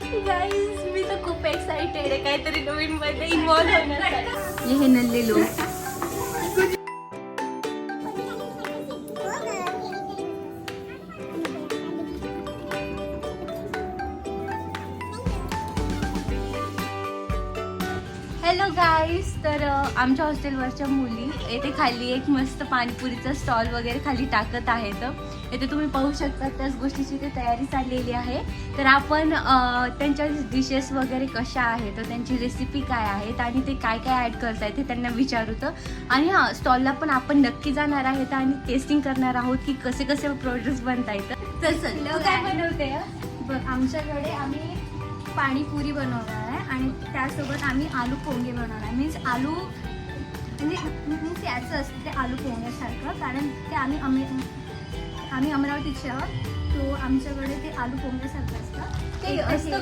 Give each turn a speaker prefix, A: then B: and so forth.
A: Guys मी तर खूप excited आहे काहीतरी नवीन मध्ये इन्व्हॉल्व होण्यासाठी. हे नल्ले लोक. हॅलो गाईज, तर आमच्या हॉस्टेलवरच्या मुली येथे खाली एक मस्त पाणीपुरीचा स्टॉल वगैरे खाली टाकत आहेत. येथे तुम्ही पाहू शकता त्याच गोष्टीची ते तयारी चाललेली आहे. तर आपण त्यांच्या डिशेस वगैरे कशा आहेत, तर त्यांची रेसिपी काय आहेत आणि ते काय काय ॲड करत आहेत हे त्यांना विचारूत. आणि हां, स्टॉलला पण आपण नक्की जाणार आहेत आणि टेस्टिंग करणार आहोत की कसे कसे प्रोडक्ट्स बनत आहेत. तसं तू काय बनवते?
B: बघ, आमच्याकडे आम्ही पाणीपुरी बनवणार आहे आणि त्यासोबत आम्ही आलू पोंगे बनवणार आहे. मीन्स आलू मीन्स याचं असतं ते आलू पोंग्यासारखं, कारण ते आम्ही अमरावतीचे आहोत. तो आमच्याकडे ते आलू पोंग्यासारखं असतं.
A: ते असतं